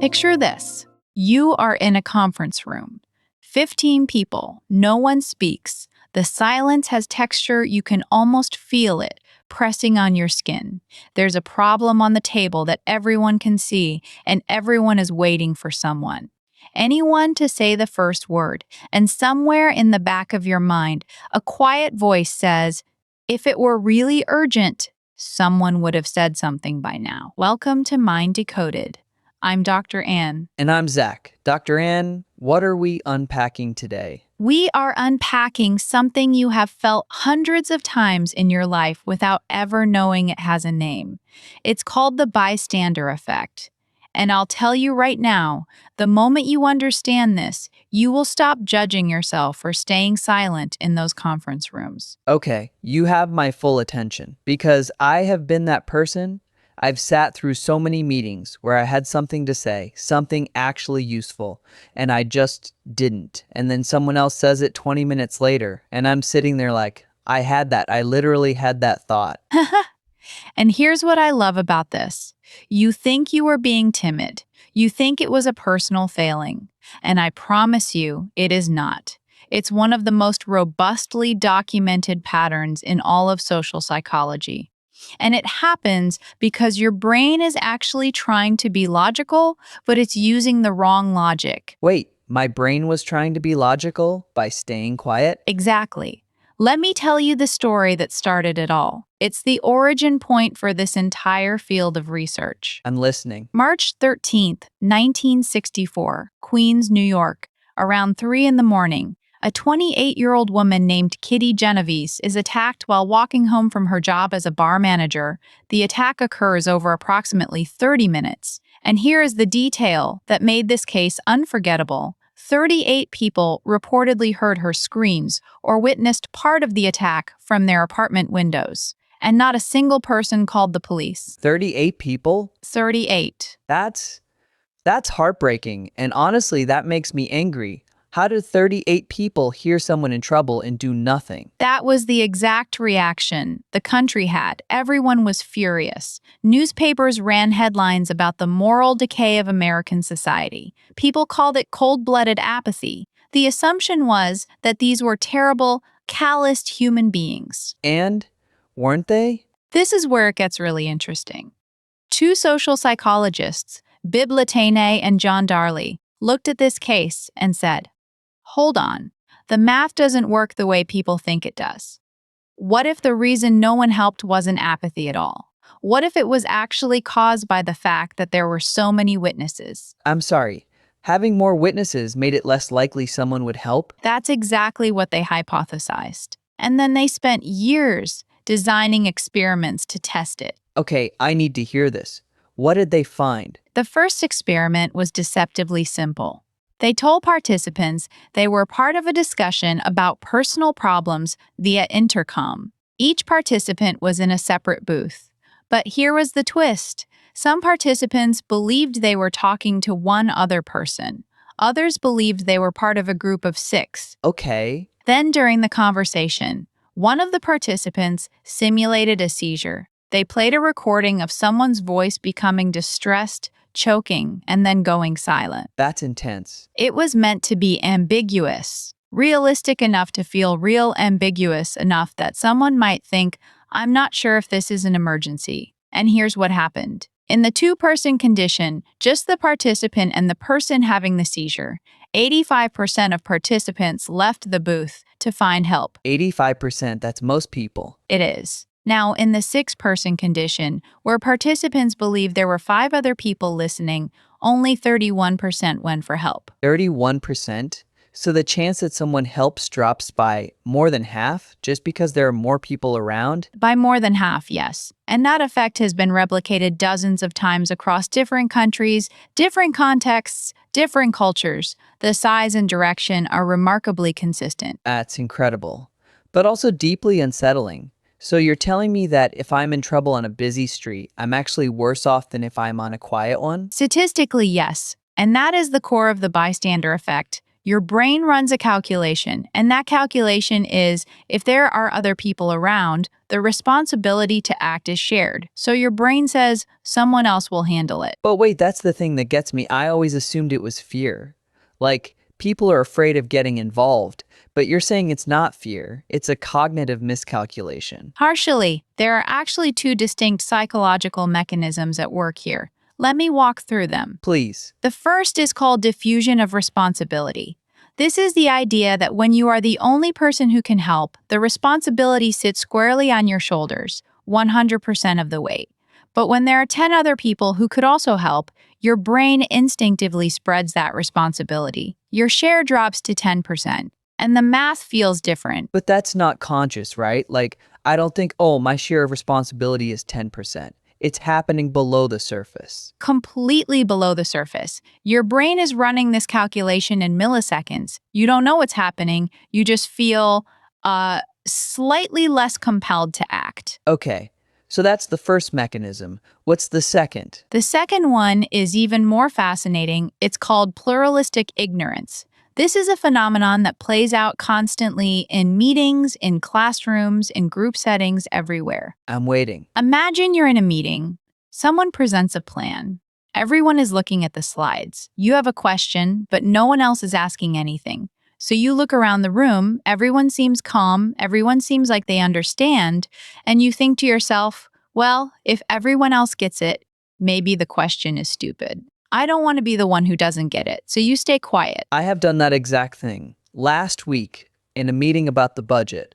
Picture this. You are in a conference room. 15 people, no one speaks. The silence has texture, you can almost feel it pressing on your skin. There's a problem on the table that everyone can see, and everyone is waiting for someone. Anyone to say the first word, and somewhere in the back of your mind, a quiet voice says, "If it were really urgent, someone would have said something by now." Welcome to Mind Decoded. I'm Dr. Ann. And I'm Zach. Dr. Ann, what are we unpacking today? We are unpacking something you have felt hundreds of times in your life without ever knowing it has a name. It's called the bystander effect. And I'll tell you right now, the moment you understand this, you will stop judging yourself for staying silent in those conference rooms. Okay, you have my full attention because I have been that person. I've sat through so many meetings where I had something to say, something actually useful, and I just didn't. And then someone else says it 20 minutes later, and I'm sitting there like, I literally had that thought. And here's what I love about this. You think you were being timid. You think it was a personal failing. And I promise you, it is not. It's one of the most robustly documented patterns in all of social psychology. And it happens because your brain is actually trying to be logical, but it's using the wrong logic. Wait, my brain was trying to be logical by staying quiet? Exactly. Let me tell you the story that started it all. It's the origin point for this entire field of research. I'm listening. March 13th, 1964, Queens, New York, around 3 in the morning. A 28-year-old woman named Kitty Genovese is attacked while walking home from her job as a bar manager. The attack occurs over approximately 30 minutes. And here is the detail that made this case unforgettable. 38 people reportedly heard her screams or witnessed part of the attack from their apartment windows. And not a single person called the police. 38 people? 38. That's heartbreaking, and honestly, that makes me angry. How did 38 people hear someone in trouble and do nothing? That was the exact reaction the country had. Everyone was furious. Newspapers ran headlines about the moral decay of American society. People called it cold-blooded apathy. The assumption was that these were terrible, calloused human beings. And weren't they? This is where it gets really interesting. Two social psychologists, Bib Latané and John Darley, looked at this case and said, "Hold on, the math doesn't work the way people think it does. What if the reason no one helped wasn't apathy at all? What if it was actually caused by the fact that there were so many witnesses?" I'm sorry. Having more witnesses made it less likely someone would help? That's exactly what they hypothesized. And then they spent years designing experiments to test it. Okay, I need to hear this. What did they find? The first experiment was deceptively simple. They told participants they were part of a discussion about personal problems via intercom. Each participant was in a separate booth. But here was the twist. Some participants believed they were talking to one other person. Others believed they were part of a group of 6. Okay. Then during the conversation, one of the participants simulated a seizure. They played a recording of someone's voice becoming distressed, choking, and then going silent. That's intense. It was meant to be ambiguous, realistic enough to feel real, ambiguous enough that someone might think, "I'm not sure if this is an emergency." And here's what happened. In the two-person condition, just the participant and the person having the seizure, 85% of participants left the booth to find help. 85%, that's most people. It is. Now, in the 6-person condition, where participants believed there were 5 other people listening, only 31% went for help. 31%? So the chance that someone helps drops by more than half just because there are more people around? By more than half, yes. And that effect has been replicated dozens of times across different countries, different contexts, different cultures. The size and direction are remarkably consistent. That's incredible, but also deeply unsettling. So you're telling me that if I'm in trouble on a busy street, I'm actually worse off than if I'm on a quiet one? Statistically, yes. And that is the core of the bystander effect. Your brain runs a calculation, and that calculation is if there are other people around, the responsibility to act is shared. So your brain says someone else will handle it. But wait, that's the thing that gets me. I always assumed it was fear. Like, people are afraid of getting involved, but you're saying it's not fear, it's a cognitive miscalculation. Partially, there are actually two distinct psychological mechanisms at work here. Let me walk through them. Please. The first is called diffusion of responsibility. This is the idea that when you are the only person who can help, the responsibility sits squarely on your shoulders, 100% of the weight. But when there are 10 other people who could also help, your brain instinctively spreads that responsibility. Your share drops to 10%, and the math feels different. But that's not conscious, right? Like, I don't think, oh, my share of responsibility is 10%. It's happening below the surface. Completely below the surface. Your brain is running this calculation in milliseconds. You don't know what's happening. You just feel slightly less compelled to act. Okay, so that's the first mechanism. What's the second? The second one is even more fascinating. It's called pluralistic ignorance. This is a phenomenon that plays out constantly in meetings, in classrooms, in group settings, everywhere. I'm waiting. Imagine you're in a meeting. Someone presents a plan. Everyone is looking at the slides. You have a question, but no one else is asking anything. So you look around the room, everyone seems calm, everyone seems like they understand, and you think to yourself, well, if everyone else gets it, maybe the question is stupid. I don't want to be the one who doesn't get it, so you stay quiet. I have done that exact thing. Last week, in a meeting about the budget.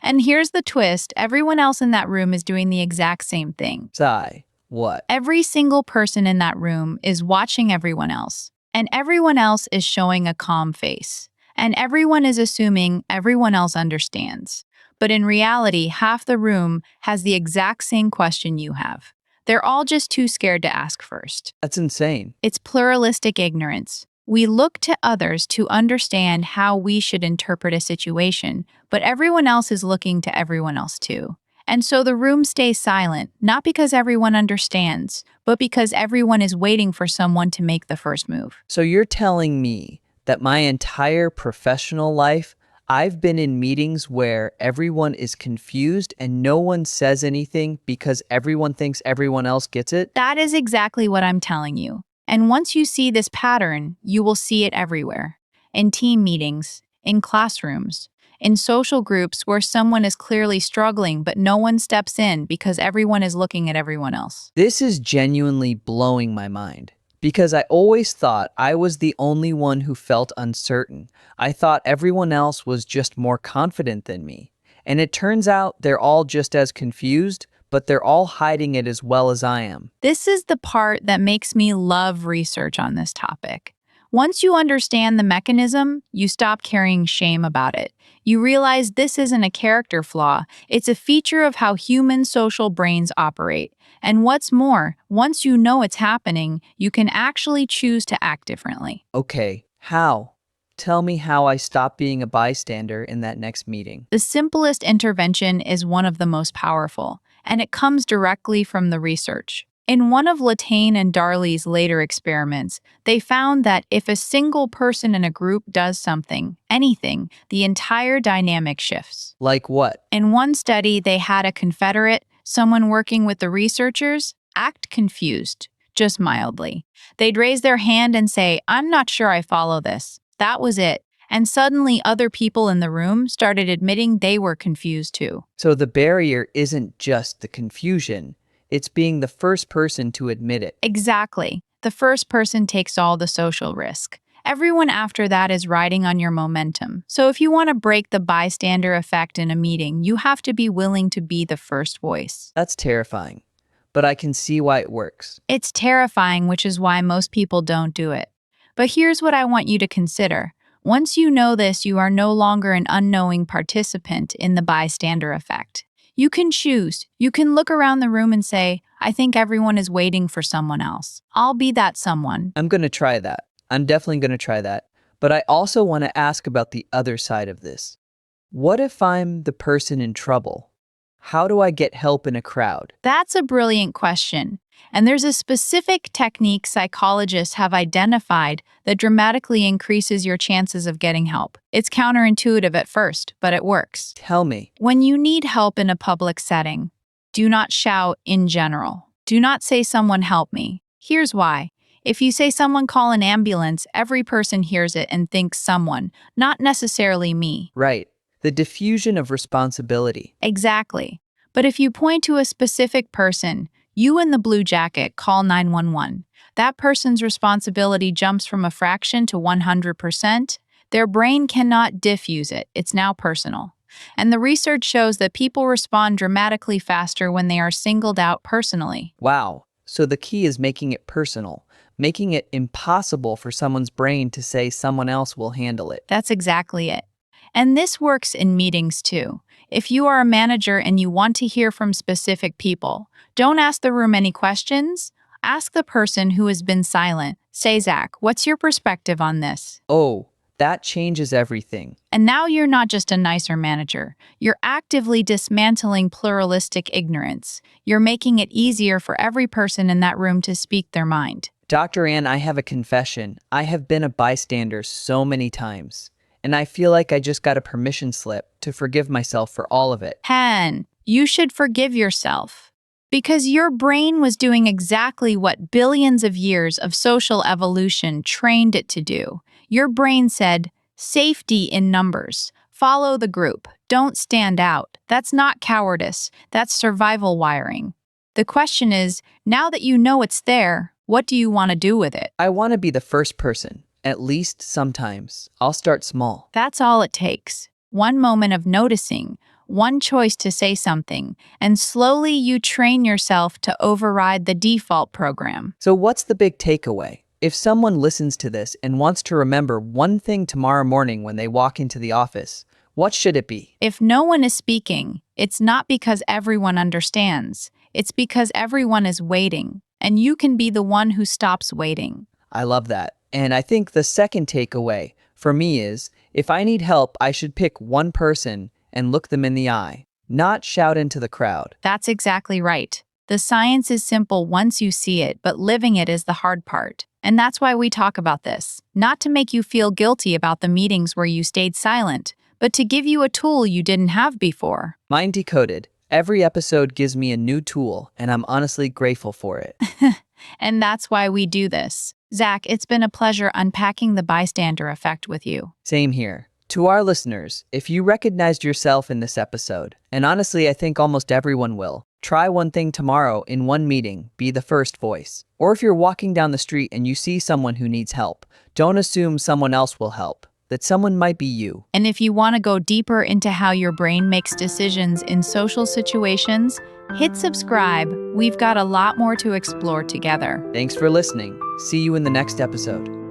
And here's the twist, everyone else in that room is doing the exact same thing. Sigh. What? Every single person in that room is watching everyone else, and everyone else is showing a calm face, and everyone is assuming everyone else understands. But in reality, half the room has the exact same question you have. They're all just too scared to ask first. That's insane. It's pluralistic ignorance. We look to others to understand how we should interpret a situation, but everyone else is looking to everyone else too. And so the room stays silent, not because everyone understands, but because everyone is waiting for someone to make the first move. So you're telling me that my entire professional life, I've been in meetings where everyone is confused and no one says anything because everyone thinks everyone else gets it? That is exactly what I'm telling you. And once you see this pattern, you will see it everywhere. In team meetings, in classrooms, in social groups where someone is clearly struggling but no one steps in because everyone is looking at everyone else. This is genuinely blowing my mind. Because I always thought I was the only one who felt uncertain. I thought everyone else was just more confident than me. And it turns out they're all just as confused, but they're all hiding it as well as I am. This is the part that makes me love research on this topic. Once you understand the mechanism, you stop carrying shame about it. You realize this isn't a character flaw, it's a feature of how human social brains operate. And what's more, once you know it's happening, you can actually choose to act differently. Okay, how? Tell me how I stop being a bystander in that next meeting. The simplest intervention is one of the most powerful, and it comes directly from the research. In one of Latane and Darley's later experiments, they found that if a single person in a group does something, anything, the entire dynamic shifts. Like what? In one study, they had a Confederate, someone working with the researchers, act confused, just mildly. They'd raise their hand and say, "I'm not sure I follow this." That was it. And suddenly other people in the room started admitting they were confused too. So the barrier isn't just the confusion. It's being the first person to admit it. Exactly. The first person takes all the social risk. Everyone after that is riding on your momentum. So if you want to break the bystander effect in a meeting, you have to be willing to be the first voice. That's terrifying, but I can see why it works. It's terrifying, which is why most people don't do it. But here's what I want you to consider. Once you know this, you are no longer an unknowing participant in the bystander effect. You can choose. You can look around the room and say, "I think everyone is waiting for someone else. I'll be that someone." I'm going to try that. I'm definitely going to try that. But I also want to ask about the other side of this. What if I'm the person in trouble? How do I get help in a crowd? That's a brilliant question. And there's a specific technique psychologists have identified that dramatically increases your chances of getting help. It's counterintuitive at first, but it works. Tell me. When you need help in a public setting, do not shout in general. Do not say someone help me. Here's why. If you say someone call an ambulance, every person hears it and thinks someone, not necessarily me. Right. The diffusion of responsibility. Exactly. But if you point to a specific person, you in the blue jacket call 911. That person's responsibility jumps from a fraction to 100%. Their brain cannot diffuse it. It's now personal. And the research shows that people respond dramatically faster when they are singled out personally. Wow. So the key is making it personal, making it impossible for someone's brain to say someone else will handle it. That's exactly it. And this works in meetings too. If you are a manager and you want to hear from specific people, don't ask the room any questions. Ask the person who has been silent. Say, Zach, what's your perspective on this? Oh, that changes everything. And now you're not just a nicer manager. You're actively dismantling pluralistic ignorance. You're making it easier for every person in that room to speak their mind. Dr. Ann, I have a confession. I have been a bystander so many times, and I feel like I just got a permission slip to forgive myself for all of it. Hen, you should forgive yourself. Because your brain was doing exactly what billions of years of social evolution trained it to do. Your brain said, safety in numbers. Follow the group. Don't stand out. That's not cowardice. That's survival wiring. The question is, now that you know it's there, what do you want to do with it? I want to be the first person, at least sometimes. I'll start small. That's all it takes. One moment of noticing, one choice to say something, and slowly you train yourself to override the default program. So what's the big takeaway? If someone listens to this and wants to remember one thing tomorrow morning when they walk into the office, what should it be? If no one is speaking, it's not because everyone understands. It's because everyone is waiting, and you can be the one who stops waiting. I love that. And I think the second takeaway for me is, if I need help, I should pick one person and look them in the eye, not shout into the crowd. That's exactly right. The science is simple once you see it, but living it is the hard part. And that's why we talk about this. Not to make you feel guilty about the meetings where you stayed silent, but to give you a tool you didn't have before. Mine Decoded. Every episode gives me a new tool, and I'm honestly grateful for it. And that's why we do this. Zach, it's been a pleasure unpacking the bystander effect with you. Same here. To our listeners, if you recognized yourself in this episode, and honestly I think almost everyone will, try one thing tomorrow in one meeting, be the first voice. Or if you're walking down the street and you see someone who needs help, don't assume someone else will help, that someone might be you. And if you want to go deeper into how your brain makes decisions in social situations, hit subscribe. We've got a lot more to explore together. Thanks for listening. See you in the next episode.